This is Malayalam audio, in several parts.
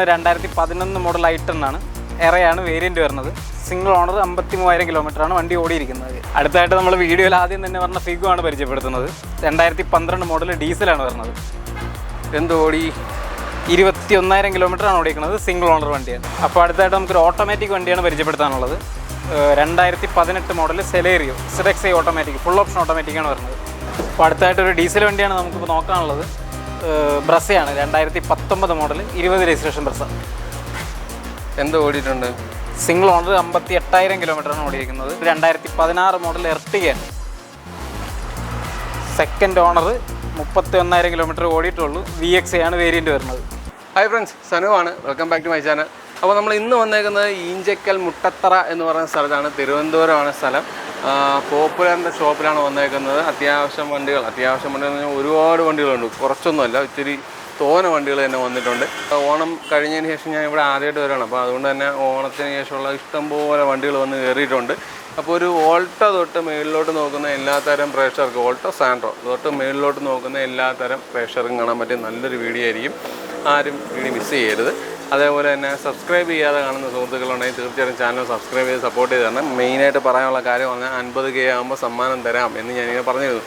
2011 മോഡൽ i10 ആണ്. എറയാണ് വേരിയൻറ്റ് വരുന്നത്. സിംഗിൾ ഓണർ 53,000 കിലോമീറ്ററാണ് വണ്ടി ഓടിയിരിക്കുന്നത്. അടുത്തായിട്ട് നമ്മൾ വീഡിയോയിൽ ആദ്യം തന്നെ പറഞ്ഞ ഫിഗോ ആണ് പരിചയപ്പെടുത്തുന്നത്. 2012 മോഡൽ ഡീസലാണ് വരുന്നത്. എന്ത് ഓടി 21,000 കിലോമീറ്ററാണ് ഓടിക്കുന്നത്. സിംഗിൾ ഓണർ വണ്ടിയാണ്. അപ്പോൾ അടുത്തായിട്ട് നമുക്കൊരു ഓട്ടോമാറ്റിക് വണ്ടിയാണ് പരിചയപ്പെടുത്താനുള്ളത്. 2018 model Celerio ZXi automatic full option ഓട്ടോമാറ്റിക്കാണ് വരുന്നത്. അപ്പോൾ അടുത്തായിട്ടൊരു ഡീസൽ വണ്ടിയാണ് നമുക്കിപ്പോൾ നോക്കാനുള്ളത്. ബ്രസയാണ് 2019 മോഡൽ 20 രജിസ്ട്രേഷൻ ബ്രസ. എന്ത് ഓടിയിട്ടുണ്ട്? സിംഗിൾ ഓണർ 58,000 കിലോമീറ്ററാണ് ഓടിയിരിക്കുന്നത്. 2016 മോഡൽ എർട്ടിഗയാണ്. സെക്കൻഡ് ഓണർ 31,000 കിലോമീറ്റർ ഓടിയിട്ടുള്ളൂ. VXi ആണ് വേരിയൻറ്റ് വരുന്നത്. ഹായ് ഫ്രണ്ട്സ്, സനുവാണ്. Welcome back to my channel. അപ്പോൾ നമ്മൾ ഇന്ന് വന്നേക്കുന്നത് ഈഞ്ചക്കൽ മുട്ടത്തറ എന്ന് പറയുന്ന സ്ഥലത്താണ്. തിരുവനന്തപുരമാണ് സ്ഥലം. പോപ്പുലറിൻ്റെ ഷോപ്പിലാണ് വന്നേക്കുന്നത്. അത്യാവശ്യം വണ്ടികൾ എന്ന് പറഞ്ഞാൽ ഒരുപാട് വണ്ടികളുണ്ട്. കുറച്ചൊന്നുമല്ല, ഇത്തിരി തോന വണ്ടികൾ തന്നെ വന്നിട്ടുണ്ട്. ഓണം കഴിഞ്ഞതിന് ശേഷം ഞാൻ ഇവിടെ ആദ്യമായിട്ട് വരികയാണ്. അപ്പോൾ അതുകൊണ്ട് തന്നെ ഓണത്തിന് ശേഷമുള്ള ഇഷ്ടംപോലെ വണ്ടികൾ വന്ന് കയറിയിട്ടുണ്ട്. അപ്പോൾ ഒരു ഓൾട്ടോ തൊട്ട് മേളിലോട്ട് നോക്കുന്ന എല്ലാത്തരം പ്രേക്ഷകർക്ക്, ഓൾട്ടോ സാൻഡ്രോ തൊട്ട് മേളിലോട്ട് നോക്കുന്ന എല്ലാത്തരം പ്രേക്ഷകർക്കും കാണാൻ പറ്റിയ നല്ലൊരു വീഡിയോ ആയിരിക്കും. ആരും വീഡിയോ മിസ് ചെയ്യരുത്. അതേപോലെ തന്നെ സബ്സ്ക്രൈബ് ചെയ്യാതെ കാണുന്ന സുഹൃത്തുക്കളുണ്ടെങ്കിൽ തീർച്ചയായിട്ടും ചാനൽ സബ്സ്ക്രൈബ് ചെയ്ത് സപ്പോർട്ട് ചെയ്ത് തരണം. മെയിനായിട്ട് പറയാനുള്ള കാര്യം പറഞ്ഞാൽ 50K ആകുമ്പോൾ സമ്മാനം തരാം എന്ന് ഞാനിങ്ങനെ പറഞ്ഞിരുന്നു.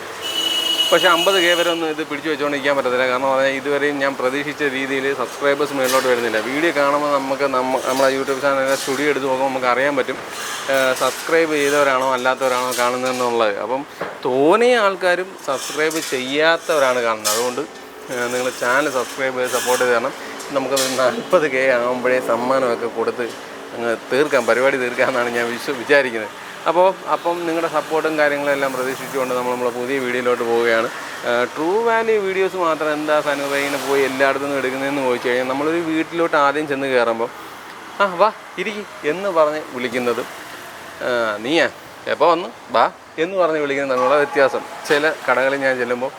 പക്ഷേ 50K വരെ ഒന്നും ഇത് പിടിച്ചു വെച്ചുകൊണ്ടിരിക്കാൻ പറ്റത്തില്ല. കാരണം പറഞ്ഞാൽ ഇതുവരെയും ഞാൻ പ്രതീക്ഷിച്ച രീതിയിൽ സബ്സ്ക്രൈബേഴ്സ് മേളിലോട്ട് വരുന്നില്ല. വീഡിയോ കാണുമ്പോൾ നമുക്ക് നമ്മുടെ യൂട്യൂബ് ചാനലിലെ സ്റ്റുഡിയോ എടുത്ത് നോക്കുമ്പോൾ നമുക്ക് അറിയാൻ പറ്റും സബ്സ്ക്രൈബ് ചെയ്തവരാണോ അല്ലാത്തവരാണോ കാണുന്നതെന്നുള്ളത്. അപ്പം തോന്നിയ ആൾക്കാരും സബ്സ്ക്രൈബ് ചെയ്യാത്തവരാണ് കാണുന്നത്. അതുകൊണ്ട് നിങ്ങൾ ചാനൽ സബ്സ്ക്രൈബ് ചെയ്ത് സപ്പോർട്ട് ചെയ്ത് തരണം. നമുക്കത് 40K ആകുമ്പോഴേ സമ്മാനമൊക്കെ കൊടുത്ത് അങ്ങ് പരിപാടി തീർക്കാമെന്നാണ് ഞാൻ വിചാരിക്കുന്നത്. അപ്പം നിങ്ങളുടെ സപ്പോർട്ടും കാര്യങ്ങളും എല്ലാം പ്രതീക്ഷിച്ചുകൊണ്ട് നമ്മളെ പുതിയ വീഡിയോയിലോട്ട് പോവുകയാണ്. ട്രൂ വാല്യൂ വീഡിയോസ് മാത്രം എന്താ സനുവൈനെ പോയി എല്ലായിടത്തു നിന്നും എടുക്കുന്നതെന്ന് ചോദിച്ചു കഴിഞ്ഞാൽ നമ്മളൊരു വീട്ടിലോട്ട് ആദ്യം ചെന്ന് കയറുമ്പോൾ വാ ഇരിക്കും എന്ന് പറഞ്ഞ് വിളിക്കുന്നതും നീയാ എപ്പോൾ വന്നു വാ എന്ന് പറഞ്ഞ് വിളിക്കുന്നത് തമ്മിലുള്ള വ്യത്യാസം. ചില കടകളിൽ ഞാൻ ചെല്ലുമ്പോൾ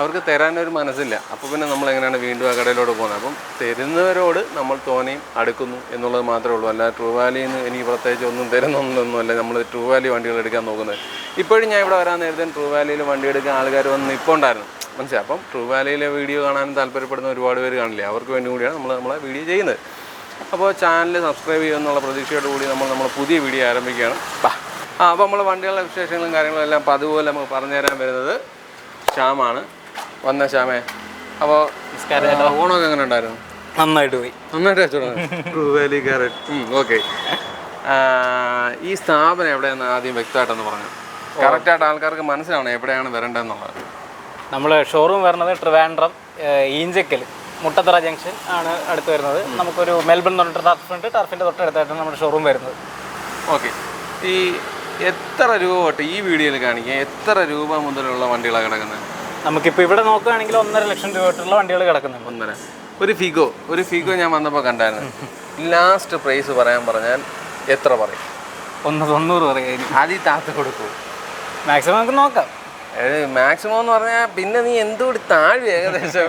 അവർക്ക് തരാനൊരു മനസ്സില്ല. അപ്പോൾ പിന്നെ നമ്മളെങ്ങനെയാണ് വീണ്ടും ആ കടയിലോട്ട് പോകുന്നത്. അപ്പം തരുന്നവരോട് നമ്മൾ തോനെയും അടുക്കുന്നു എന്നുള്ളത് മാത്രമേ ഉള്ളൂ. അല്ല ട്രൂ വാല്യൂയിൽ നിന്ന് എനിക്ക് പ്രത്യേകിച്ച് ഒന്നും തരുന്നൊന്നുമല്ല നമ്മൾ ട്രൂ വാല്യൂ വണ്ടികൾ എടുക്കാൻ നോക്കുന്നത്. ഇപ്പോഴും ഞാൻ ഇവിടെ വരാൻ നേരത്തെ ട്രൂ വാല്യൂയിൽ വണ്ടി എടുക്കാൻ ആൾക്കാർ വന്ന് ഇപ്പോൾ ഉണ്ടായിരുന്നു, മനസ്സിലായി. അപ്പം ട്രൂ വാല്യൂയിലെ വീഡിയോ കാണാൻ താല്പര്യപ്പെടുന്ന ഒരുപാട് പേര് കാണില്ലേ, അവർക്ക് വേണ്ടി കൂടിയാണ് നമ്മളെ വീഡിയോ ചെയ്യുന്നത്. അപ്പോൾ ചാനൽ സബ്സ്ക്രൈബ് ചെയ്യുമെന്നുള്ള പ്രതീക്ഷയോട് കൂടി നമ്മൾ പുതിയ വീഡിയോ ആരംഭിക്കുകയാണ്. അപ്പോൾ നമ്മൾ വണ്ടികളുടെ വിശേഷങ്ങളും കാര്യങ്ങളും എല്ലാം അപ്പോൾ അതുപോലെ നമുക്ക് പറഞ്ഞു തരാൻ വരുന്നത് ശ്യാമാണ്. വന്ന ശ്യാമേ, അപ്പോൾ ഓണമൊക്കെ എങ്ങനെ ഉണ്ടായിരുന്നു? നന്നായിട്ട് പോയി. നന്നായിട്ട് വെച്ചോളാം. ഓക്കെ, ഈ സ്ഥാപനം എവിടെയെന്ന് ആദ്യം വ്യക്തമായിട്ടൊന്ന് പറഞ്ഞു. കറക്റ്റായിട്ട് ആൾക്കാർക്ക് മനസ്സിലാവണം എവിടെയാണ് വരേണ്ടതെന്നുള്ളത്. നമ്മൾ ഷോറൂം വരുന്നത് ട്രിവാൻഡ്രം ഈഞ്ചക്കൽ മുട്ടത്തറ ജംഗ്ഷൻ ആണ് അടുത്ത് വരുന്നത്. നമുക്കൊരു മെൽബൺ എന്ന് പറഞ്ഞിട്ട് ടർഫിൻ്റെ തൊട്ടടുത്തായിട്ടാണ് നമ്മുടെ ഷോറൂം വരുന്നത്. ഓക്കെ, ഈ എത്ര രൂപ തൊട്ട് ഈ വീഡിയോയിൽ കാണിക്കുക, എത്ര രൂപ മുതലുള്ള വണ്ടികളാണ് കിടക്കുന്നത്? നമുക്കിപ്പോൾ ഇവിടെ നോക്കുകയാണെങ്കിൽ 1.5 ലക്ഷം രൂപ തൊട്ടുള്ള വണ്ടികൾ കിടക്കുന്നുണ്ട്. 1.5. ഒരു ഫിഗോ ഞാൻ വന്നപ്പോൾ കണ്ടായിരുന്നു. ലാസ്റ്റ് പ്രൈസ് പറഞ്ഞാൽ എത്ര പറയും? 190 പറയാം. ആദ്യം താത്ത് കൊടുക്കൂ. മാക്സിമം നമുക്ക് നോക്കാം. മാക്സിമം എന്ന് പറഞ്ഞാൽ പിന്നെ നീ എന്തുകൂടി താഴ്വ ഏകദേശം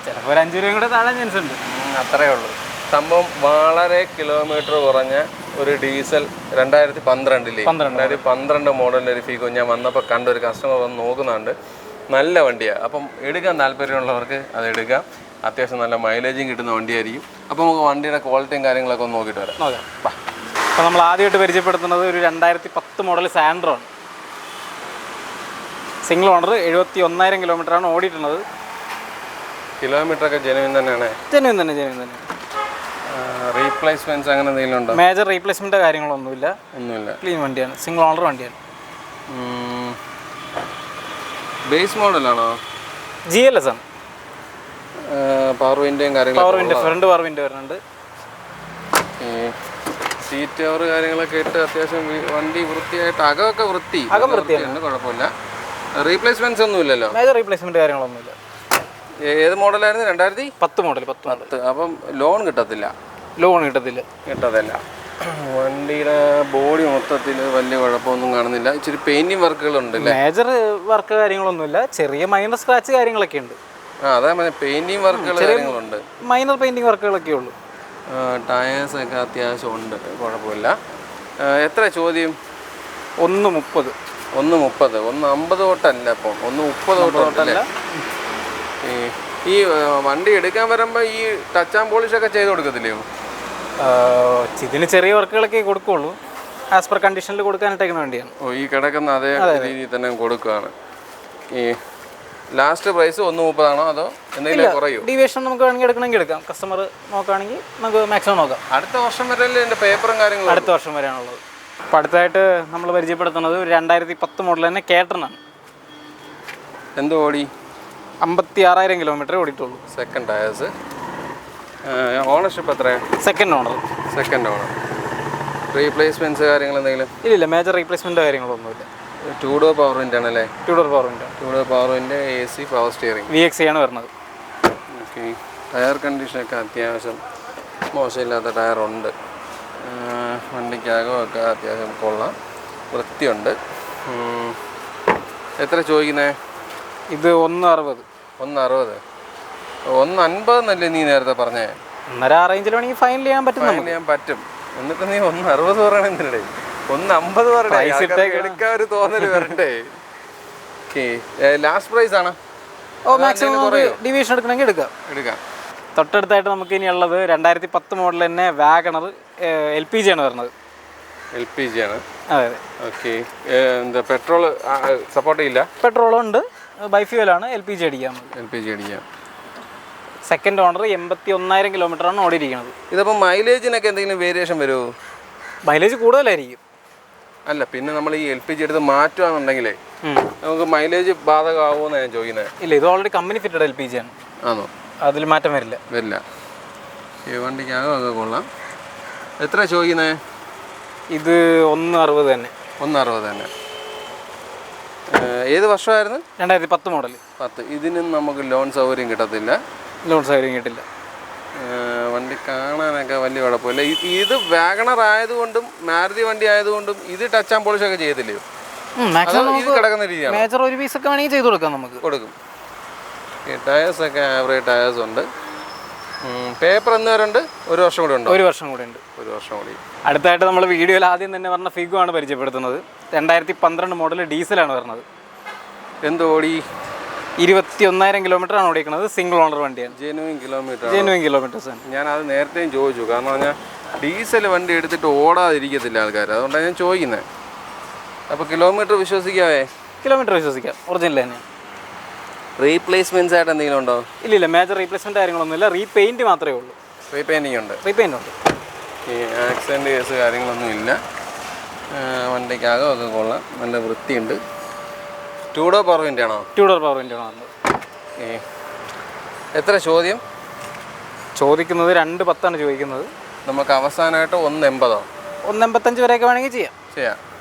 ചിലപ്പോൾ ഒരു 5 രൂപയും കൂടെ താഴാൻ ചാൻസ് ഉണ്ട്. അത്രയേ ഉള്ളൂ സംഭവം. വളരെ കിലോമീറ്റർ കുറഞ്ഞ ഒരു ഡീസൽ 2012 മോഡലിൻ്റെ ഒരു ഫിഗോ ഞാൻ വന്നപ്പോൾ കണ്ട ഒരു കസ്റ്റമർ വന്ന് നോക്കുന്നുണ്ട്. നല്ല വണ്ടിയാണ്. അപ്പം എടുക്കാൻ താല്പര്യമുള്ളവർക്ക് അത് എടുക്കാം. അത്യാവശ്യം നല്ല മൈലേജും കിട്ടുന്ന വണ്ടിയായിരിക്കും. അപ്പോൾ നമുക്ക് വണ്ടിയുടെ ക്വാളിറ്റിയും കാര്യങ്ങളൊക്കെ ഒന്ന് നോക്കിയിട്ട് വരാം. നോക്കാം. അപ്പോൾ നമ്മൾ ആദ്യമായിട്ട് പരിചയപ്പെടുത്തുന്നത് ഒരു 2010 മോഡൽ സാൻഡ്രോ ആണ്. സിംഗിൾ ഓണർ 71,000 കിലോമീറ്ററാണ് ഓടിയിട്ടുള്ളത്. കിലോമീറ്ററൊക്കെ ജെനുവിൻ തന്നെയാണ്. ജെനുവിൻ തന്നെ. റീപ്ലേസ്മെൻറ്റ്സ് അങ്ങനെ എന്തെങ്കിലും ഉണ്ടോ? മേജർ റീപ്ലേസ്മെൻറ്റ് കാര്യങ്ങളൊന്നുമില്ല. ക്ലീൻ വണ്ടിയാണ്. സിംഗിൾ ഓണർ വണ്ടിയാണ്. ബേസ് മോഡലാണോ? GLS ആണ്. പവർ വിൻഡോയും കാര്യങ്ങളും ഫ്രണ്ട് പവർ വിൻഡോ വരുന്നുണ്ട്. ഈ സീറ്റ് കവർ കാര്യങ്ങളൊക്കെ ഇട്ട് അത്യാവശ്യം വണ്ടി വൃത്തിയായിട്ട് അകമൊക്കെ വൃത്തിയാണ്, കുഴപ്പമില്ല. റീപ്ലേസ്മെന്റ്സ് ഒന്നും ഇല്ലല്ലോ? മേജർ റീപ്ലേസ്മെന്റ് കാര്യങ്ങളൊന്നുമില്ല. ഏത് മോഡലായിരുന്നു? 2010 മോഡൽ. അപ്പം ലോൺ കിട്ടത്തില്ല. വണ്ടിയുടെ ബോഡി മൊത്തത്തിൽ വലിയ കുഴപ്പമൊന്നും കാണുന്നില്ല. ഇച്ചിരി പെയിന്റിങ് വർക്കുകളുണ്ട്. മേജർ വർക്ക് കാര്യങ്ങളൊന്നുമില്ല. ചെറിയ മൈനർ സ്ക്രാച്ച് കാര്യങ്ങളൊക്കെ ഉണ്ട്. അതാ പെയിന്റിങ് വർക്കുകൾ കാര്യങ്ങളുണ്ട്. മൈനർ പെയിന്റിങ് വർക്കുകളൊക്കെ ഉള്ളൂ. ടയേഴ്സ് ഒക്കെ അത്യാവശ്യം ഉണ്ട്, കുഴപ്പമില്ല. എത്ര ചോദ്യം? 130. 150 തൊട്ടല്ല. അപ്പം 130 തൊട്ടല്ല. ഈ വണ്ടി എടുക്കാൻ വരുമ്പോൾ ഈ ടച്ച് ആൻഡ് പോളിഷ് ഒക്കെ ചെയ്ത് കൊടുക്കത്തില്ലയോ? ഇതിന് ചെറിയ വർക്കുകളൊക്കെ കൊടുക്കുള്ളൂ, ആസ് പെർ കണ്ടീഷനിൽ കൊടുക്കാനായിട്ടേക്കുന്ന വണ്ടിയാണ്. ഓ, ഈ കിടക്കുന്ന അതേ രീതിയിൽ തന്നെ കൊടുക്കുകയാണ്. ഈ ലാസ്റ്റ് പ്രൈസ് 130 അതോ എന്തെങ്കിലും കുറയോ? ഡീവിയേഷൻ നമുക്ക് വേണമെങ്കിൽ എടുക്കണമെങ്കിൽ എടുക്കാം. കസ്റ്റമർ നോക്കുകയാണെങ്കിൽ നമുക്ക് മാക്സിമം നോക്കാം. അടുത്ത വർഷം വരെ എൻ്റെ പേപ്പറും കാര്യങ്ങളും അടുത്ത വർഷം വരെയാണുള്ളത്. അപ്പോൾ അടുത്തായിട്ട് നമ്മൾ പരിചയപ്പെടുത്തുന്നത് 2010 മോഡൽ തന്നെ കേട്ടനാണ്. എന്ത് ഓടി? 56,000 കിലോമീറ്റർ ഓടിയിട്ടുള്ളൂ. Second tyres. ഓണർഷിപ്പ് എത്രയാണ്? Second owner. Second owner. Replacements കാര്യങ്ങൾ എന്തെങ്കിലും? ഇല്ല, മേജർ റീപ്ലേസ്മെൻറ്റ് കാര്യങ്ങളൊന്നുമില്ല. 2 ഡോർ പവർ വിൻഡ് ആണല്ലേ? 2 door power wind. 2 door power wind, AC, power steering. VXC ആണ് വരുന്നത്. ഓക്കെ. ടയർ കണ്ടീഷനൊക്കെ അത്യാവശ്യം മോശമില്ലാത്ത ടയറുണ്ട്. വണ്ടിക്കകമൊക്കെ അത്യാവശ്യം കൊള്ളാം, വൃത്തിയുണ്ട്. എത്ര ചോദിക്കുന്നത്? ഇത് 160. 160. 150 എന്നല്ലേ നീ നേരത്തെ പറഞ്ഞേ? 1.5 റേഞ്ചിൽ വേണമെങ്കിൽ ഫൈനൽ ചെയ്യാൻ പറ്റും. ഫൈനൽ ചെയ്യാൻ പറ്റും. എന്നിട്ട് നീ 160 പറയണ എന്തിനേ? 150 പറയണേ, എടുക്കാൻ ഒരു തോന്നല് വരണ്ടേ? ലാസ്റ്റ് പ്രൈസ് ആണ്. മാക്സിമം ഡിവിഷൻ എടുക്കണമെങ്കിൽ എടുക്കാം. തൊട്ടടുത്തായിട്ട് നമുക്ക് ഇനി ഉള്ളത് 2010 മോഡൽ തന്നെ വാഗണർ LPG ആണ് വരുന്നത്. LPG ആണ്. അതെ. ഓക്കെ. എന്താ പെട്രോൾ സപ്പോർട്ട് ചെയ്യില്ല? പെട്രോളും ഉണ്ട്, ബൈഫ്യൂലാണ്. LPG അടിക്കാം. LPG അടിക്കാം. സെക്കൻഡ് ഓണർ 81,000 കിലോമീറ്റർ ആണ് ഓടിയിരിക്കുന്നത്. ഇതിപ്പോൾ മൈലേജിനൊക്കെ എന്തെങ്കിലും വേരിയേഷൻ വരുമോ? മൈലേജ് കൂടുതലായിരിക്കും. അല്ല, പിന്നെ നമ്മൾ ഈ LPG എടുത്ത് മാറ്റുകയാണെന്നുണ്ടെങ്കിലേ നമുക്ക് മൈലേജ് ബാധകമാവുമെന്ന് ഞാൻ ചോദിക്കുന്നത്. ഇല്ല, ഇത് ഓൾറെഡി കമ്പനി ഫിറ്റഡ് LPG ആണ്. ആണോ? അതിൽ മാറ്റം വരില്ല. ഈ വണ്ടിക്കാകമൊക്കെ കൊള്ളാം. എത്ര ചോദിക്കുന്നത്? ഇത് 160 തന്നെ. 160 തന്നെ. ഏത് വർഷമായിരുന്നു? 2010 മോഡൽ. 10. ഇതിനും നമുക്ക് ലോൺ സൗകര്യം കിട്ടത്തില്ല. ലോൺ സൗകര്യം കിട്ടില്ല. വണ്ടി കാണാനൊക്കെ വലിയ കുഴപ്പമില്ല. ഇത് വാഗണർ ആയതുകൊണ്ടും മാരുതി വണ്ടി ആയതുകൊണ്ടും ഇത് ടച്ച് ആൻഡ് പോളിഷ് ഒക്കെ ചെയ്യത്തില്ലയോ? ഇത് കിടക്കുന്ന രീതിയാണ്. മേജർ ഒരു പീസൊക്കെ വേണമെങ്കിൽ ചെയ്ത് കൊടുക്കാം. നമുക്ക് കൊടുക്കും. ടയേഴ്സൊക്കെ ആവറേജ് ടയേഴ്സ് ഉണ്ട്. പേപ്പർ എന്ന് പറയുന്നുണ്ട്. 1 വർഷം കൂടി ഉണ്ട്. 1 വർഷം കൂടി ഉണ്ട്. 1 വർഷം കൂടി. അടുത്തായിട്ട് നമ്മൾ വീഡിയോയിൽ ആദ്യം തന്നെ പറഞ്ഞ ഫിഗോ ആണ് പരിചയപ്പെടുത്തുന്നത്. 2012 മോഡൽ ഡീസലാണ് വരുന്നത്. എന്ത് ഓടി? 21,000 കിലോമീറ്റർ ആണ് ഓടിക്കുന്നത്. സിംഗിൾ ഓണർ വണ്ടിയാണ്. ജെനുവിൻ കിലോമീറ്റേഴ്സ് ആണ്. ഞാൻ അത് നേരത്തെയും ചോദിച്ചു. കാരണം പറഞ്ഞാൽ ഡീസൽ വണ്ടി എടുത്തിട്ട് ഓടാതിരിക്കത്തില്ല ആൾക്കാർ, അതുകൊണ്ടാണ് ഞാൻ ചോദിക്കുന്നത്. അപ്പോൾ കിലോമീറ്റർ വിശ്വസിക്കാവേ? കിലോമീറ്റർ വിശ്വസിക്കാം. ഒറിജിനൽ തന്നെ. റീപ്ലേസ്മെൻറ്റ്സ് ആയിട്ട് എന്തെങ്കിലും ഉണ്ടോ? ഇല്ല, മേജർ റീപ്ലേസ്മെൻറ്റ് കാര്യങ്ങളൊന്നുമില്ല. റീപെയിൻറ്റ് മാത്രമേ ഉള്ളൂ. റീപെയിൻറ്റിംഗ് ഉണ്ട്. ഈ ആക്സിഡൻറ്റ് കേസ് കാര്യങ്ങളൊന്നും ഇല്ല. വണ്ടിക്കകമൊക്കെ കൊള്ളാം, നല്ല വൃത്തിയുണ്ട്. 2 ഡോർ പവർ വിൻഡ് ആണോ? 2 ഡോർ പവർ വിൻഡ് ആണ്. എത്ര ചോദ്യം? ചോദിക്കുന്നത് 210 ചോദിക്കുന്നത്. നമുക്ക് അവസാനമായിട്ട് 180. 185 വരെയൊക്കെ വേണമെങ്കിൽ ചെയ്യാം.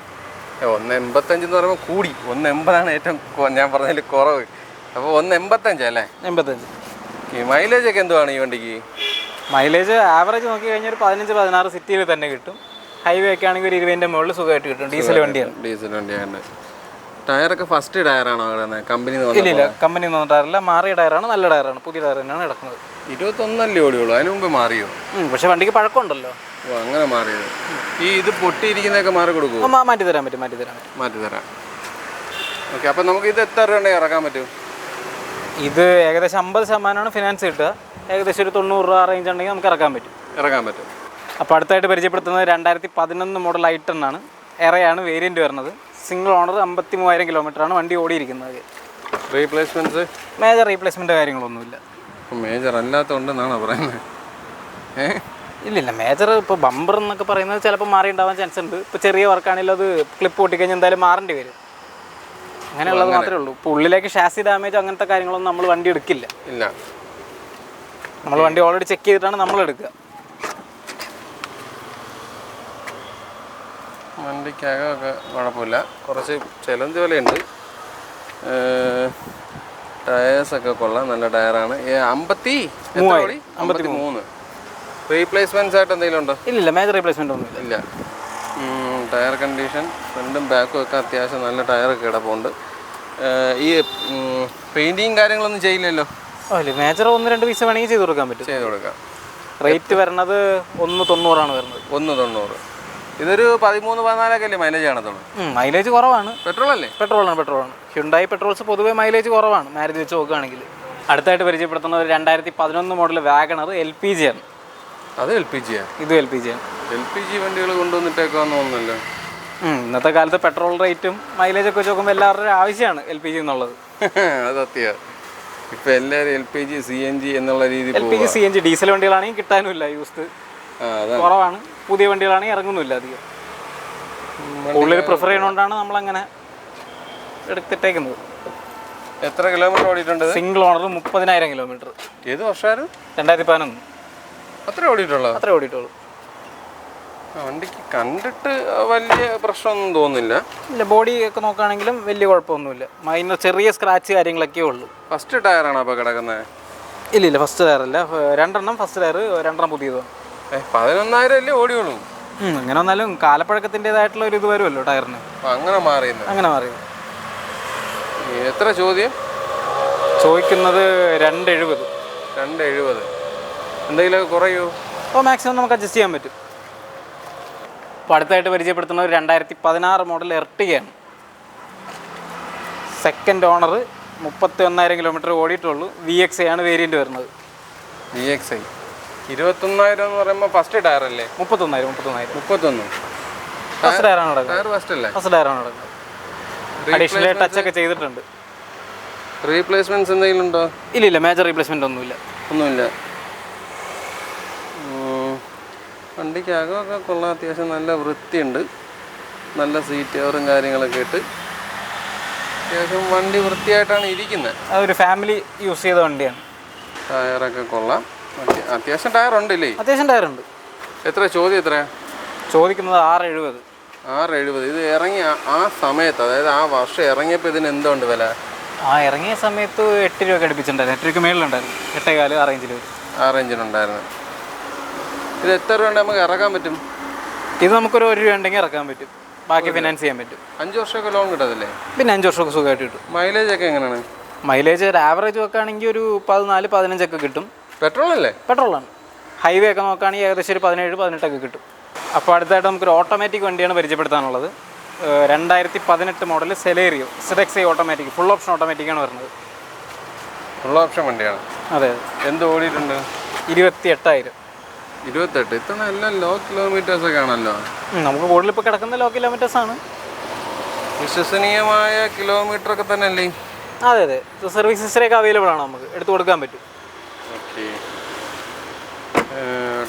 185 എന്ന് പറയുമ്പോൾ കൂടി. 180 ഏറ്റവും ഞാൻ പറഞ്ഞതിൽ കുറവ്. അപ്പോൾ 185 അല്ലേ? 85. മൈലേജ് ഒക്കെ എന്തുവാണ് ഈ വണ്ടിക്ക്? മൈലേജ് ആവറേജ് നോക്കി കഴിഞ്ഞാൽ ഒരു 15-16 സിറ്റിയിൽ തന്നെ കിട്ടും. ഹൈവേ ഒക്കെ ആണെങ്കിൽ ഒരു 20ന്റെ മുകളിൽ സുഖമായിട്ട് കിട്ടും. ഡീസൽ വണ്ടിയാണ്. ടയറൊക്കെ ഫസ്റ്റ് ടയറാണോ കമ്പനി? ഇല്ല, കമ്പനി ഒന്നും ടയറല്ല, മാറിയ ടയറാണ്. നല്ല ടയറാണ്, പുതിയ ടയർ തന്നെയാണ് കിടക്കുന്നത്. 21 ഓടിയുള്ളൂ. അതിന് മുമ്പ് മാറിയോ? പക്ഷെ വണ്ടിക്ക് പഴക്കമുണ്ടല്ലോ. ഓ, അങ്ങനെ മാറിയത്. ഇത് പൊട്ടിയിരിക്കുന്നതൊക്കെ മാറി കൊടുക്കുമോ? മാറ്റി തരാൻ പറ്റും. മാറ്റി തരാം. ഓക്കെ. അപ്പം നമുക്ക് ഇത് എത്ര രൂപ ഇറക്കാൻ പറ്റും? ഇത് ഏകദേശം 50% ഫിനാൻസ് കിട്ടുക. ഏകദേശം ഒരു 90 രൂപ റേഞ്ച് ഉണ്ടെങ്കിൽ നമുക്ക് ഇറക്കാൻ പറ്റും. അപ്പോൾ അടുത്തായിട്ട് പരിചയപ്പെടുത്തുന്നത് 2011 മോഡൽ i10 ആണ്. എറയാണ് വേരിയൻറ്റ് വരുന്നത്. സിംഗിൾ ഓണർ 53,000 കിലോമീറ്റർ ആണ് വണ്ടി ഓടിയിരിക്കുന്നത്. റീപ്ലേസ്മെൻറ്റ്സ്? മേജർ റീപ്ലേസ്മെൻറ്റ് കാര്യങ്ങളൊന്നുമില്ല. മേജർ അല്ലാത്തതുകൊണ്ടെന്നാണോ പറയുന്നത്? ഇല്ല, മേജർ ഇപ്പോൾ ബമ്പർ എന്നൊക്കെ പറയുന്നത് ചിലപ്പോൾ മാറിയിട്ടുണ്ടാവാൻ ചാൻസ് ഉണ്ട്. ഇപ്പോൾ ചെറിയ വർക്കാണെങ്കിലും അത് ക്ലിപ്പ് പൊട്ടിക്കഴിഞ്ഞാൽ എന്തായാലും മാറേണ്ടി വരും. അങ്ങനെയുള്ളത് മാത്രമേ ഉള്ളൂ. ഇപ്പോൾ ഉള്ളിലേക്ക് ഷാസി ഡാമേജ് അങ്ങനത്തെ കാര്യങ്ങളൊന്നും നമ്മൾ വണ്ടി എടുക്കില്ല. നമ്മൾ വണ്ടി ഓൾറെഡി ചെക്ക് ചെയ്തിട്ടാണ് നമ്മൾ എടുക്കുക. വണ്ടിക്കകമൊക്കെ കുഴപ്പമില്ല. കുറച്ച് ചെലന്ത് വിലയുണ്ട്. ടയേഴ്സൊക്കെ കൊള്ളാം, നല്ല ടയറാണ്. 53. റീപ്ലേസ്മെൻറ്റ്സ് ആയിട്ട് എന്തെങ്കിലും ഉണ്ടോ? ഇല്ല, മേജർ റീപ്ലേസ്മെൻ്റ് ഒന്നും ഇല്ല. ടയർ കണ്ടീഷൻ ഫ്രണ്ടും ബാക്കും ഒക്കെ അത്യാവശ്യം നല്ല ടയറൊക്കെ കിടപ്പുണ്ട്. ഈ പെയിൻറ്റിങ് കാര്യങ്ങളൊന്നും ചെയ്യില്ലല്ലോ? മേജർ 1-2 പീസ് വേണമെങ്കിൽ ചെയ്ത് കൊടുക്കാൻ പറ്റും. ചെയ്ത് കൊടുക്കാം. റേറ്റ് വരുന്നത് 190 വരുന്നത്. 190. ഇതൊരു 13-14 അല്ലേ മൈലേജ് കാണത്തുള്ളൂ? മൈലേജ് കുറവാണ്. പെട്രോൾ അല്ലേ? പെട്രോളാണ്. ഹ്യുണ്ടായി പെട്രോൾസ് പൊതുവെ മൈലേജ് കുറവാണ് മാരുതി വെച്ച് നോക്കുകയാണെങ്കിൽ. അടുത്തായിട്ട് പരിചയപ്പെടുത്തുന്ന ഒരു 2011 മോഡൽ വാഗണർ LPG ആണ്. അത് LPG ആണ്. ഇത് LPG ആണ്. LPG വണ്ടികൾ കൊണ്ടുവന്നിട്ടേക്കാന്ന് തോന്നുന്നല്ലോ. ഇന്നത്തെ കാലത്ത് പെട്രോൾ റേറ്റും മൈലേജൊക്കെ വെച്ച് നോക്കുമ്പോൾ എല്ലാവരുടെയും ആവശ്യമാണ് LPG എന്നുള്ളത്. അത് സത്യമാണ്. ഇപ്പം എല്ലാവരും LPG CNG എന്നുള്ള രീതിയിൽ LPG CNG ഡീസൽ വണ്ടികളാണെങ്കിൽ കിട്ടാനുമില്ല, യൂസ്ഡ് കുറവാണ്. പുതിയ വണ്ടികളാണെങ്കിൽ ഇറങ്ങുന്നില്ല അധികം. കൂടുതൽ പ്രിഫർ ചെയ്യണോണ്ടാണ് നമ്മളങ്ങനെ എടുത്തിട്ടേക്കുന്നത്. എത്ര കിലോമീറ്റർ ഓടിയിട്ടുണ്ട്? Single owner 30,000 kilometre. ഏത് വർഷമായിരുന്നു? 2011. അത്ര ഓടിയിട്ടുള്ളൂ? അത്ര ഓടിയിട്ടുള്ളൂ. വണ്ടിക്ക് കണ്ടിട്ട് വലിയ പ്രശ്നമൊന്നും തോന്നുന്നില്ല. ഇല്ല, ബോഡി ഒക്കെ നോക്കുകയാണെങ്കിലും വലിയ കുഴപ്പമൊന്നുമില്ല. മൈനർ ചെറിയ സ്ക്രാച്ച് കാര്യങ്ങളൊക്കെ ഉള്ളൂ. ഫസ്റ്റ് ടയറാണോ അപ്പോൾ കിടക്കുന്നത്? ഇല്ല, ഫസ്റ്റ് ടയറല്ല. 2 ഫസ്റ്റ് ടയർ, 2 പുതിയതാണ്. 11,000 അല്ലേ ഓടിയുള്ളൂ? അങ്ങനെ വന്നാലും കാലപ്പഴക്കത്തിൻ്റെതായിട്ടുള്ള ഒരു ഇത് വരുമല്ലോ ടയറിന്. അങ്ങനെ മാറിയത്? അങ്ങനെ മാറിയത്. എത്ര ചോദ്യം ചോദിക്കുന്നത്? 270. 270. എന്തെങ്കിലും കുറയോ? അപ്പോൾ മാക്സിമം നമുക്ക് അഡ്ജസ്റ്റ് ചെയ്യാൻ പറ്റും. അപ്പോൾ അടുത്തായിട്ട് പരിചയപ്പെടുത്തുന്നത് 2016 മോഡൽ എർട്ടിഗയാണ്. സെക്കൻഡ് ഓണർ, 31,000 കിലോമീറ്റർ ഓടിയിട്ടുള്ളൂ. VXI ആണ് വേരിയൻറ്റ് വരുന്നത്. VXI 21,000 എന്ന് പറയുമ്പോൾ ഫസ്റ്റ് ടയർ അല്ലേ? 31,000. ഫസ്റ്റ് ടയറാണ് കിടക്കുന്നത്. ഫസ്റ്റ് ടയറാണ് കിടക്കുന്നത്. അഡീഷണൽ ടച്ച് ഒക്കെ ചെയ്തിട്ടുണ്ട്. റീപ്ലേസ്മെന്റ്സ് എന്തെങ്കിലും ഉണ്ടോ? ഇല്ല, മേജർ റീപ്ലേസ്മെന്റ് ഒന്നുമില്ല. വണ്ടിക്ക് അകമൊക്കെ കൊള്ളാം, അത്യാവശ്യം നല്ല വൃത്തിയുണ്ട്. നല്ല സീറ്റ് കവറും കാര്യങ്ങളൊക്കെ ഇട്ട് അത്യാവശ്യം വണ്ടി വൃത്തിയായിട്ടാണ് ഇരിക്കുന്നത്. അതൊരു ഫാമിലി യൂസ് ചെയ്ത വണ്ടിയാണ്. ടയറൊക്കെ കൊള്ളാം. അത്യാവശ്യം ടയറുണ്ടല്ലേ? അത്യാവശ്യം ടയറുണ്ട്. എത്ര ചോദ്യം? എത്ര ചോദിക്കുന്നത്? 670. 670. ഇത് ഇറങ്ങിയ ആ സമയത്ത്, അതായത് ആ വർഷം ഇറങ്ങിയപ്പോൾ ഇതിന് എന്തുകൊണ്ട് വില? ഇറങ്ങിയ സമയത്ത് 8 രൂപ അടുപ്പിച്ചിട്ടുണ്ടായിരുന്നു. 8 രൂപയ്ക്ക് മേളിലുണ്ടായിരുന്നു. 8.4 ആ റേഞ്ചിൽ വരും. ആ റേഞ്ചിനുണ്ടായിരുന്നു. ഇത് എത്ര രൂപ നമുക്ക് ഇറക്കാൻ പറ്റും? ഇത് നമുക്കൊരു 1 രൂപ ഉണ്ടെങ്കിൽ ഇറക്കാൻ പറ്റും. ബാക്കി ഫിനാൻസ് ചെയ്യാൻ പറ്റും. 5 വർഷമൊക്കെ ലോൺ കിട്ടത്തില്ലേ? പിന്നെ 5 വർഷമൊക്കെ സുഖമായിട്ട് കിട്ടും. മൈലേജ് ഒക്കെ എങ്ങനെയാണ്? മൈലേജ് ഒരു ആവറേജ് നോക്കുകയാണെങ്കിൽ ഒരു 14-15 ഒക്കെ കിട്ടും. പെട്രോൾ അല്ലേ? പെട്രോളാണ്. ഹൈവേ ഒക്കെ നോക്കുകയാണെങ്കിൽ ഏകദേശം ഒരു 17-18 ഒക്കെ കിട്ടും. അപ്പോൾ അടുത്തായിട്ട് നമുക്കൊരു ഓട്ടോമാറ്റിക് വണ്ടിയാണ് പരിചയപ്പെടുത്താനുള്ളത്. 2018 model Celerio ZXi automatic, full option ഓട്ടോമാറ്റിക്കാണ് വരുന്നത്. ഫുൾ ഓപ്ഷൻ വണ്ടിയാണ്? അതെ. എന്ത് ഓടിയിട്ടുണ്ട്? 28,000. 28. ഇത്ര നല്ല ലോ കിലോമീറ്റേഴ്സ് ഒക്കെ ആണല്ലോ. നമുക്ക് കൂടുതൽ ഇപ്പോൾ കിടക്കുന്ന ലോ കിലോമീറ്റേഴ്സ് ആണ്. വിശ്വസനീയമായ കിലോമീറ്റർ ഒക്കെ തന്നെ അല്ലേ? അതെ. സർവീസ് ഹിസ്റ്ററിയൊക്കെ അവൈലബിൾ ആണ്, നമുക്ക് എടുത്തു കൊടുക്കാൻ പറ്റും. Okay.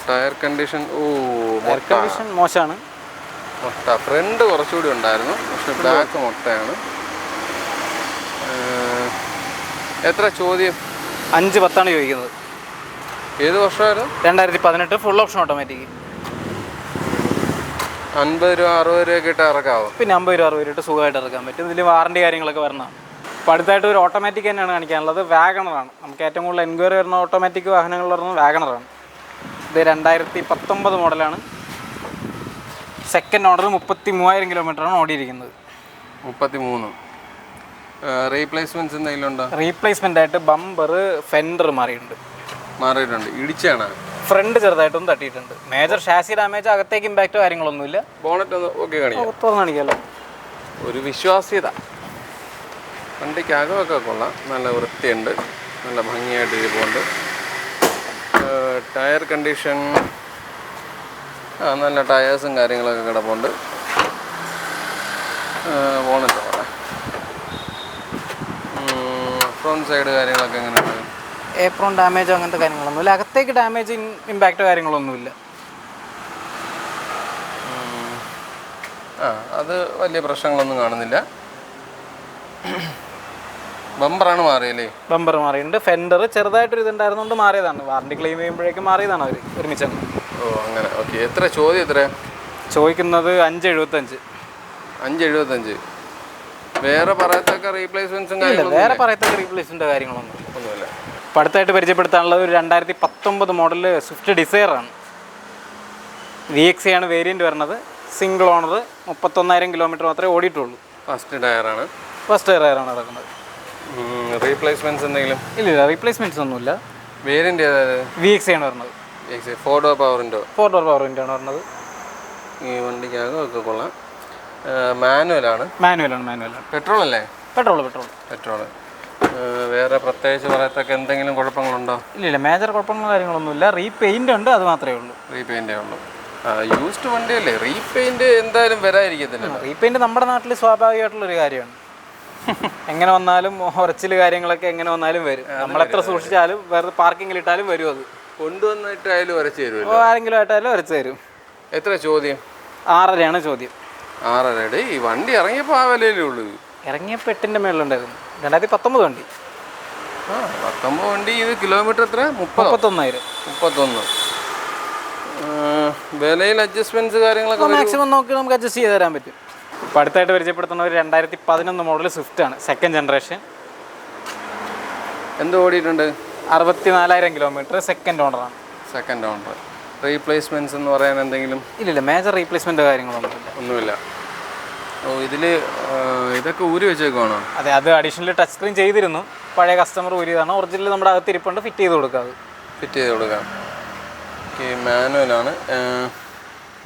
Tyre condition? Tyre condition മോശമാണ്. ഫ്രണ്ട് കുറച്ചുകൂടി ഉണ്ടായിരുന്നു, പക്ഷെ ബാക്ക് മൊട്ടയാണ്. എത്ര ചോദ്യം? 510 ചോദിക്കുന്നത്. ഏത് വർഷമായിരുന്നു? 2018 ഫുൾ ഓപ്ഷൻ ഓട്ടോമാറ്റിക്. 50 രൂപ 60 രൂപയൊക്കെ ഇട്ട് ഇറക്കാവും. പിന്നെ 50 രൂപ 60 രൂപ ഇട്ട് സുഖമായിട്ട് ഇറക്കാൻ പറ്റും. ഇതിൽ വാറണ്ടി കാര്യങ്ങളൊക്കെ വരണതാണ്. അപ്പോൾ അടുത്തായിട്ട് ഒരു ഓട്ടോമാറ്റിക് തന്നെയാണ് കാണിക്കാനുള്ളത്. വാഗണറാണ്. നമുക്ക് ഏറ്റവും കൂടുതൽ എൻക്വയറി വരുന്ന ഓട്ടോമാറ്റിക് വാഹനങ്ങൾ പറയുന്നത് വാഗണറാണ്. ഇത് 2019 മോഡലാണ്. സെക്കൻഡ് ഓണർ, 33,000 കിലോമീറ്ററാണ് ഓടിയിരിക്കുന്നത്. 33. റീപ്ലേസ്മെന്റ്സ് എന്തെങ്കിലും ഉണ്ടോ? റീപ്ലേസ്മെന്റ് ആയിട്ട് ബമ്പർ, ഫെൻഡർ മാറിയിട്ടുണ്ട്. ഇടിച്ചാണ്. ഫ്രണ്ട് ചെറുതായിട്ടൊന്നും തട്ടിയിട്ടുണ്ട്. മേജർ ഷാസി ഡാമേജ്, അകത്തേക്ക് ഇമ്പാക്റ്റോ കാര്യങ്ങളൊന്നുമില്ല. ബോണറ്റ് ഒന്ന് ഓക്കെ കാണിക്കാമല്ലോ. ഒരു വിശ്വാസ്യത. വണ്ടിക്ക് അകമൊക്കെ കൊള്ളാം, നല്ല വൃത്തിയുണ്ട്, നല്ല ഭംഗിയായിട്ട് ഇരിപ്പുണ്ട്. ടയർ കണ്ടീഷൻ നല്ല ടയേഴ്സും കാര്യങ്ങളൊക്കെ കിടപ്പുണ്ട്. ബോണറ്റ് ഫ്രണ്ട് സൈഡ് കാര്യങ്ങളൊക്കെ എങ്ങനെയുണ്ട്? ഏപ്രോൺ ഡാമേജോ അങ്ങനത്തെ കാര്യങ്ങളൊന്നുമില്ല. അകത്തേക്ക് ഡാമേജ് ഇമ്പാക്റ്റോ കാര്യങ്ങളൊന്നുമില്ല. അത് വലിയ പ്രശ്നങ്ങളൊന്നും കാണുന്നില്ല. ബമ്പറാണ് മാറിയല്ലേ? ബമ്പർ മാറിയിട്ടുണ്ട്. ഫെൻഡർ ചെറുതായിട്ടൊരു ഇതുണ്ടായിരുന്നുകൊണ്ട് മാറിയതാണ്. വാറണ്ടി ക്ലെയിം ചെയ്യുമ്പോഴേക്കും മാറിയതാണ് അവർ ഒരുമിച്ചാണ്. അങ്ങനെ. ഓക്കെ. എത്ര ചോദ്യം? എത്ര ചോദിക്കുന്നത്? 575. 575. വേറെ പറയത്തക്ക റീപ്ലേസ്മെന്റ്സും വേറെ പറയത്തക്ക റീപ്ലേസ്മെന്റ് കാര്യങ്ങളൊന്നുമില്ല. അപ്പോൾ അടുത്തായിട്ട് പരിചയപ്പെടുത്താനുള്ളത് ഒരു 2019 മോഡൽ സ്വിഫ്റ്റ് ഡിസയറാണ്. VXI ആണ് വേരിയൻറ്റ് വരുന്നത്. സിംഗിൾ ഓണർ, 31,000 കിലോമീറ്റർ മാത്രമേ ഓടിയിട്ടുള്ളൂ. ഫസ്റ്റ് ടയറാണ്? ഫസ്റ്റ് ടയറാണ് നടക്കുന്നത്. റീപ്ലേസ്മെന്റ്സ് എന്തെങ്കിലും? ഇല്ല, റീപ്ലേസ്മെന്റ്സ് ഒന്നുമില്ല. വേരിയൻറ്റ് ഏതായത്? VXI ആണ് വരുന്നത്. 4 door power window. 4 door power window ആണ് വരുന്നത്. ഈ വണ്ടിക്കകം ഒക്കെ കൊള്ളാം. മാനുവലാണ്? മാനുവലാണ്. പെട്രോൾ അല്ലേ? പെട്രോൾ. വേറെ പ്രത്യേകിച്ച് പറയത്തക്ക എന്തെങ്കിലും കുഴപ്പങ്ങളുണ്ടോ? ഇല്ല മേജർ കുഴപ്പങ്ങളോ കാര്യങ്ങളൊന്നുമില്ല. റീപെയിൻ്റ് ഉണ്ട്, അത് മാത്രമേ ഉള്ളൂ. റീപെയിൻ്റേ ഉള്ളൂ. യൂസ്ഡ് വണ്ടിയല്ലേ, റീപെയിൻറ്റ് എന്തായാലും വരാതിരിക്കത്തില്ല. റീപെയിൻറ്റ് നമ്മുടെ നാട്ടിൽ സ്വാഭാവികമായിട്ടുള്ളൊരു കാര്യമാണ്. എങ്ങനെ വന്നാലും ഉറച്ചിൽ കാര്യങ്ങളൊക്കെ എങ്ങനെ വന്നാലും വരും. നമ്മളെത്ര സൂക്ഷിച്ചാലും വെറുതെ പാർക്കിങ്ങിലിട്ടാലും വരും. അത് കൊണ്ടുവന്നിട്ടായാലും ഉരച്ച് തരുമല്ലോ, ആരെങ്കിലും ആയിട്ടായാലും ഉരച്ച് തരും. എത്ര ചോദ്യം? 6.5 ചോദ്യം. 6.5. ഈ വണ്ടി ഇറങ്ങിയപ്പോൾ ആ വിലയിലേ ഉള്ളൂ. ഇറങ്ങിയപ്പോൾ 8ൻ്റെ മേളിലുണ്ടായിരുന്നു. 2019 വണ്ടി. 19 വണ്ടി. ഇത് കിലോമീറ്റർ എത്ര? 31. വിലയിൽ അഡ്ജസ്റ്റ്മെന്റ്സ് കാര്യങ്ങളൊക്കെ മാക്സിമം നോക്കി നമുക്ക് അഡ്ജസ്റ്റ് ചെയ്ത് തരാൻ പറ്റും. ഇപ്പോൾ അടുത്തായിട്ട് പരിചയപ്പെടുത്തുന്ന ഒരു 2011 മോഡൽ സ്വിഫ്റ്റ് ആണ്, സെക്കൻഡ് ജനറേഷൻ. എന്ത് ഓടിയിട്ടുണ്ട്? 64,000 കിലോമീറ്റർ. സെക്കൻഡ് ഓണറാണ്. Second owner. റീപ്ലേസ്മെന്റ്സ് എന്ന് പറയാൻ എന്തെങ്കിലും? ഇല്ല മേജർ റീപ്ലേസ്മെന്റ് ഒന്നുമില്ല. ഇതൊക്കെ ഊരി വെച്ചേക്കുവാണോ? അതെ, അത് അഡീഷണൽ ടച്ച് സ്ക്രീൻ ചെയ്തിരുന്നു. പഴയ കസ്റ്റമർ ഊരിയതാണ്. ഒറിജിനൽ നമ്മുടെ അകത്ത് ഇരിപ്പുണ്ട്, ഫിറ്റ് ചെയ്ത് കൊടുക്കാം. ഫിറ്റ് ചെയ്ത് കൊടുക്കാം. മാനുവലാണ്.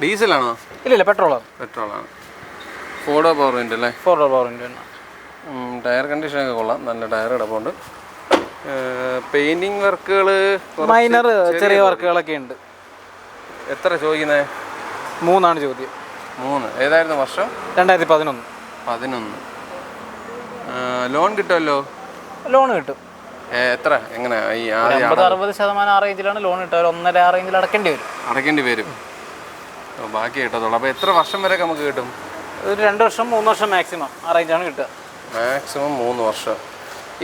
ഡീസലാണോ? ഇല്ല പെട്രോളാണ്. 4 ഡോർ പവർ വിൻഡ് അല്ലേ? 4 ഡോർ പവർ വിൻഡ്. ടയർ കണ്ടീഷനൊക്കെ കൊള്ളാം, നല്ല ടയർ കിടപ്പുണ്ട്. പെയിന്റിങ് വർക്കുകൾ മൈനർ ചെറിയ വർക്കുകളൊക്കെ ഉണ്ട്. എത്ര ചോദിക്കുന്നത്? 3 ചോദ്യം. 3. ഏതായിരുന്നു വർഷം? 2011. ലോൺ കിട്ടുമല്ലോ? ലോൺ കിട്ടും. എത്ര? എങ്ങനെ? ഈ 50-60% ആ റേഞ്ചിലാണ് ലോൺ കിട്ടുക. 1.5 ആ റേഞ്ചിൽ അടക്കേണ്ടി വരും. ബാക്കി കിട്ടത്തുള്ളൂ. അപ്പോൾ എത്ര വർഷം വരെ നമുക്ക് കിട്ടും? ഒരു 2 വർഷം 3 വർഷം മാക്സിമം ആ റേഞ്ചാണ് കിട്ടുക. മാക്സിമം 3 വർഷം.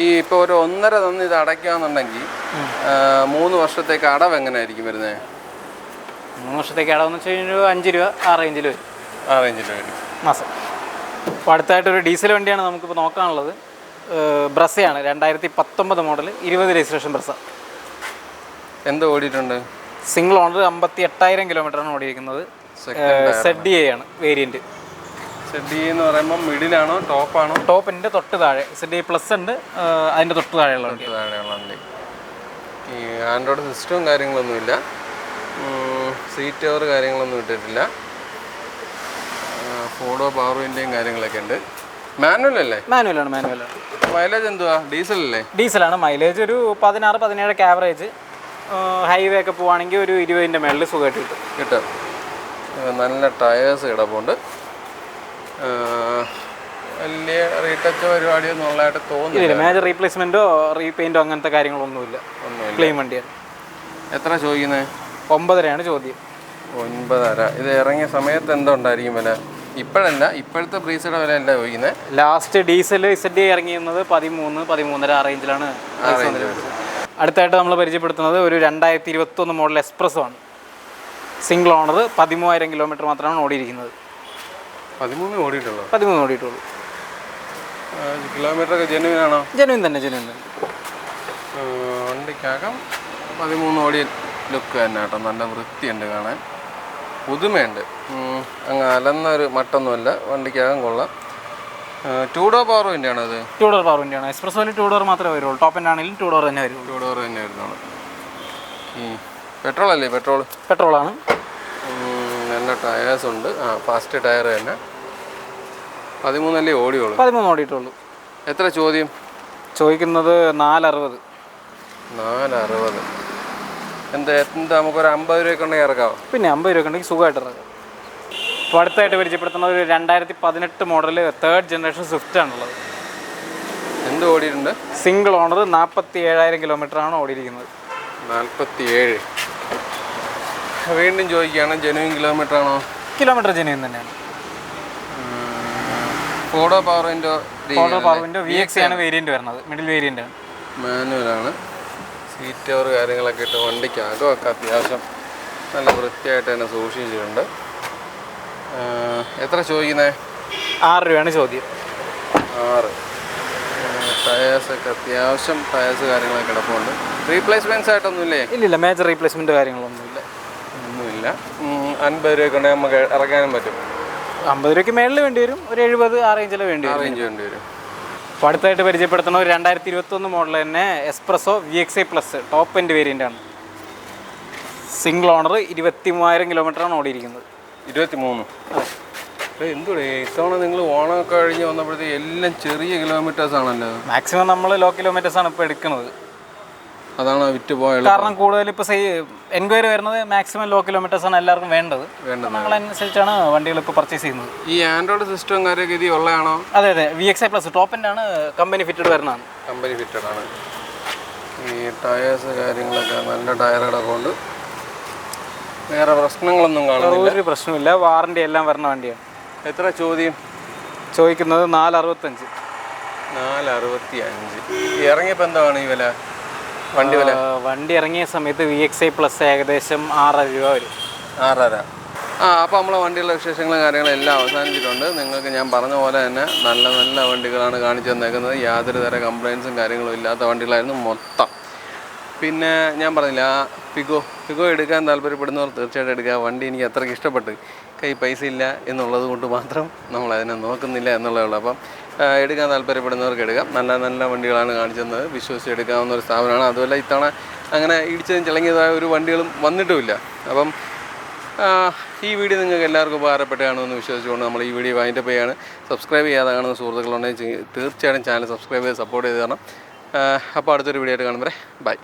ഈ ഇപ്പോൾ ഒരു 1.5 തന്ന് ഇത് അടയ്ക്കുകയെന്നുണ്ടെങ്കിൽ 3 വർഷത്തേക്ക് അടവ് എങ്ങനെയായിരിക്കും വരുന്നത്? 3 വർഷത്തേക്ക് അടവെന്ന് വെച്ച് കഴിഞ്ഞാൽ 5 രൂപ ആ റേഞ്ചിൽ വരും. മാസം. അപ്പോൾ അടുത്തായിട്ടൊരു ഡീസൽ വണ്ടിയാണ് നമുക്കിപ്പോൾ നോക്കാനുള്ളത്. ബ്രസയാണ്, 2019 മോഡൽ, 20 രജിസ്ട്രേഷൻ ബ്രസ. എന്ത് ഓടിയിട്ടുണ്ട്? സിംഗിൾ ഓണർ, 58,000 കിലോമീറ്ററാണ് ഓടിയിരിക്കുന്നത്. ZDA ആണ് വേരിയൻറ്റ്. ZDA എന്ന് പറയുമ്പോൾ മിഡിലാണോ ടോപ്പാണോ? ടോപ്പിൻ്റെ തൊട്ട് താഴെ. ZDA പ്ലസ് ഉണ്ട്, അതിൻ്റെ തൊട്ട് താഴെയുള്ള വണ്ടി. ഈ ആൻഡ്രോയിഡ് സിസ്റ്റവും കാര്യങ്ങളൊന്നുമില്ല, സീറ്റ് കവർ കാര്യങ്ങളൊന്നും ഇട്ടിട്ടില്ല. 4 ഡോർ പവർ വിൻഡോയും കാര്യങ്ങളൊക്കെ ഉണ്ട്. മാനുവലാണ്. മൈലേജ് എന്തുവാ? ഡീസലാണ്. മൈലേജ് ഒരു 16-17 ആവറേജ്. ഹൈവേ ഒക്കെ പോവുകയാണെങ്കിൽ ഒരു 20ൻ്റെ മേളിൽ സുഖമായിട്ട് കിട്ടും. നല്ല ടയേഴ്സ് കിടപ്പുണ്ട്. വലിയ റീടച്ച് പരിപാടിയൊന്നും ഉള്ളതായിട്ട് തോന്നുന്നില്ല. മേജർ റീപ്ലേസ്മെൻറ്റോ റീപെയിൻറ്റോ അങ്ങനത്തെ കാര്യങ്ങളൊന്നുമില്ല. ക്ലെയിം വണ്ടിയാണ്. എത്ര ചോദിക്കുന്നത്? 9.5 ചോദ്യം. 9.5. ഇത് ഇറങ്ങിയ സമയത്ത് എന്തുണ്ടായിരിക്കും വില? ഇപ്പോഴല്ല, ഇപ്പോഴത്തെ ബ്രീസയുടെ വില അല്ല ചോദിക്കുന്നത്. ലാസ്റ്റ് ഡീസൽ ZDA ഇറങ്ങിയിരുന്നത് 13-13.5 ആ റേഞ്ചിലാണ്. അടുത്തായിട്ട് നമ്മൾ പരിചയപ്പെടുത്തുന്നത് ഒരു 2021 മോഡൽ എക്സ്പ്രസ്സോ ആണ്. സിംഗിൾ ഓണർ, 13,000 കിലോമീറ്റർ മാത്രമാണ് ഓടിയിരിക്കുന്നത്. 13 ഓടിയിട്ടുള്ളൂ. കിലോമീറ്റർ ഒക്കെ ജെനുവിൻ ആണോ? ജെനുവിൻ തന്നെ. വണ്ടിക്കകം 13 ഓടിയ ലുക്ക് തന്നെ കേട്ടോ. നല്ല വൃത്തിയുണ്ട് കാണാൻ, പുതുമയുണ്ട്. അങ്ങ് അലന്നൊരു മട്ടൊന്നുമല്ല, വണ്ടിക്കകം കൊള്ളാം. 2 ഡോർ പവർ വിൻഡ് ആണോ? അത് 2 ഡോർ പവർ വിൻഡ് ആണ്. എക്സ്പ്രസ്സോയിൽ 2 ഡോർ മാത്രമേ വരുള്ളൂ. ടോപ്പ് എൻഡ് ആണെങ്കിലും 2 ഡോർ തന്നെ വരുന്നുള്ളൂ. പെട്രോൾ അല്ലേ? പെട്രോളാണ്. നല്ല ടയേഴ്സ് ഉണ്ട്. ഫാസ്റ്റ് ടയർ തന്നെ. 13 അല്ലേ ഓടിയുള്ളൂ? 13 ഓടിയിട്ടുള്ളൂ. എത്ര ചോദ്യം? ചോദിക്കുന്നത് 460. എന്താ നമുക്കൊരു 50 രൂപയ്ക്ക് ഉണ്ടെങ്കിൽ ഇറക്കാം. പിന്നെ 50 രൂപയ്ക്ക് ഉണ്ടെങ്കിൽ സുഖമായിട്ട് ഇറക്കാം. ഇപ്പോൾ അടുത്തായിട്ട് പരിചയപ്പെടുത്തുന്ന ഒരു 2018 മോഡൽ 3rd ജനറേഷൻ സ്വിഫ്റ്റ് ആണുള്ളത്. എന്ത് ഓടിയിട്ടുണ്ട്? സിംഗിൾ ഓണർ, 47,000 കിലോമീറ്ററാണ് ഓടിയിരിക്കുന്നത്. 47. വീണ്ടും ചോദിക്കുകയാണ്, ജെനുവിൻ കിലോമീറ്റർ ആണോ? കിലോമീറ്റർ ജെനുവിൻ തന്നെയാണ്. 4 ഡോർ പവർ വിൻഡോ VX ആണ് വേരിയൻറ്റ് വരുന്നത്. മിഡിൽ വേരിയൻ്റ് ആണ്. മാനുവലാണ്. സീറ്റ് കവർ കാര്യങ്ങളൊക്കെ ഇട്ട് വണ്ടിക്ക് അകമൊക്കെ അത്യാവശ്യം നല്ല വൃത്തിയായിട്ട് തന്നെ സൂക്ഷിച്ചിട്ടുണ്ട്. എത്ര ചോദിക്കുന്നത്? 6 രൂപയാണ് ചോദ്യം. 6. ടയേഴ്സൊക്കെ അത്യാവശ്യം ടയേഴ്സ് കാര്യങ്ങളൊക്കെ കിടപ്പുണ്ട്. റീപ്ലേസ്മെൻറ്റ്സ് ആയിട്ടൊന്നുമില്ലേ? ഇല്ല മേജർ റീപ്ലേസ്മെൻറ്റ് കാര്യങ്ങളൊന്നുമില്ല. 50 രൂപയ്ക്ക് ഉണ്ടെങ്കിൽ നമുക്ക് ഇറക്കാനും പറ്റും. 50 രൂപയ്ക്ക് മേളിൽ വേണ്ടി വരും. ഒരു 70 ആ റേഞ്ചിൽ വേണ്ടി വരും. അപ്പോൾ അടുത്തായിട്ട് പരിചയപ്പെടുത്തുന്ന ഒരു 2021 മോഡൽ തന്നെ espresso VXi plus top end variant ആണ്. സിംഗിൾ ഓണർ, 23,000 കിലോമീറ്ററാണ് ഓടിയിരിക്കുന്നത്. 23. എന്തുകൂടെ ഇത്തവണ നിങ്ങൾ ഓണമൊക്കെ കഴിഞ്ഞ് വന്നപ്പോഴത്തേക്ക് എല്ലാം ചെറിയ കിലോമീറ്റേഴ്സ് ആണല്ലോ. മാക്സിമം നമ്മൾ ലോ കിലോമീറ്റേഴ്സാണ് ഇപ്പോൾ എടുക്കുന്നത്. അതാണ് വിറ്റ് പോയത്. കാരണം കൂടുതൽ ഇപ്പോൾ എൻക്വയറി വരുന്നത് മാക്സിമം ലോ കിലോമീറ്റേഴ്സാണ് എല്ലാവർക്കും വേണ്ടത്. നമ്മളനുസരിച്ചാണ് വണ്ടികൾ ഇപ്പോൾ പർച്ചേസ് ചെയ്യുന്നത്. ഈ ആൻഡ്രോയിഡ് സിസ്റ്റം കാര്യമൊക്കെ ഇത് ഉള്ളതാണോ? അതെ അതെ, VXi+ ടോപ്പ് എൻഡ് ആണ്, കമ്പനി ഫിറ്റഡ് വരുന്നതാണ്. കമ്പനി ഫിറ്റഡ് ആണ്. ഈ ടയേഴ്സ് കാര്യങ്ങളൊക്കെ നല്ല ടയറുകളൊക്കെ കൊണ്ട് വേറെ പ്രശ്നങ്ങളൊന്നും കാണുന്നില്ല. ഒരു പ്രശ്നമില്ല, വാറണ്ടി എല്ലാം വരുന്ന വണ്ടിയാണ്. എത്ര ചോദിക്കുന്നത് 465. 465. ഇറങ്ങിയപ്പോൾ എന്താണ് ഈ വില? വണ്ടി ഇറങ്ങിയ സമയത്ത് VXi+ ഏകദേശം 6,500 രൂപ വരും. 6,500. അപ്പോൾ നമ്മളെ വണ്ടികളുടെ വിശേഷങ്ങളും കാര്യങ്ങളും എല്ലാം അവസാനിച്ചിട്ടുണ്ട്. നിങ്ങൾക്ക് ഞാൻ പറഞ്ഞ പോലെ തന്നെ നല്ല നല്ല വണ്ടികളാണ് കാണിച്ചു തന്നേക്കുന്നത്. യാതൊരു തര കംപ്ലയിൻസും കാര്യങ്ങളും ഇല്ലാത്ത വണ്ടികളായിരുന്നു മൊത്തം. പിന്നെ ഞാൻ പറഞ്ഞില്ല, ഫിഗോ എടുക്കാൻ താല്പര്യപ്പെടുന്നവർ തീർച്ചയായിട്ടും എടുക്കുക. വണ്ടി എനിക്ക് അത്രയ്ക്ക് ഇഷ്ടപ്പെട്ട്, കൈ പൈസ ഇല്ല എന്നുള്ളത് കൊണ്ട് മാത്രം നമ്മളതിനെ നോക്കുന്നില്ല എന്നുള്ളതേ ഉള്ളൂ. അപ്പം എടുക്കാൻ താല്പര്യപ്പെടുന്നവർക്ക് എടുക്കാം. നല്ല നല്ല വണ്ടികളാണ് കാണിച്ചത്, വിശ്വസിച്ച് എടുക്കാവുന്ന ഒരു സ്ഥാപനമാണ്. അതുമല്ല ഇത്തവണ അങ്ങനെ ഇടിച്ചതും ചിളങ്ങിയതായ ഒരു വണ്ടികളും വന്നിട്ടുമില്ല. അപ്പം ഈ വീഡിയോ നിങ്ങൾക്ക് എല്ലാവർക്കും ഉപകാരപ്പെട്ടാണെന്ന് വിശ്വസിച്ചുകൊണ്ട് നമ്മൾ ഈ വീഡിയോ വൈൻഡപ്പ് ചെയ്യാണ്. സബ്സ്ക്രൈബ് ചെയ്യാതെ കാണുന്ന സുഹൃത്തുക്കളുണ്ടെങ്കിൽ തീർച്ചയായിട്ടും ചാനൽ സബ്സ്ക്രൈബ് ചെയ്ത് സപ്പോർട്ട് ചെയ്ത് തരണം. അപ്പോൾ അടുത്തൊരു വീഡിയോ ആയിട്ട് കാണുമ്പോൾ ബൈ.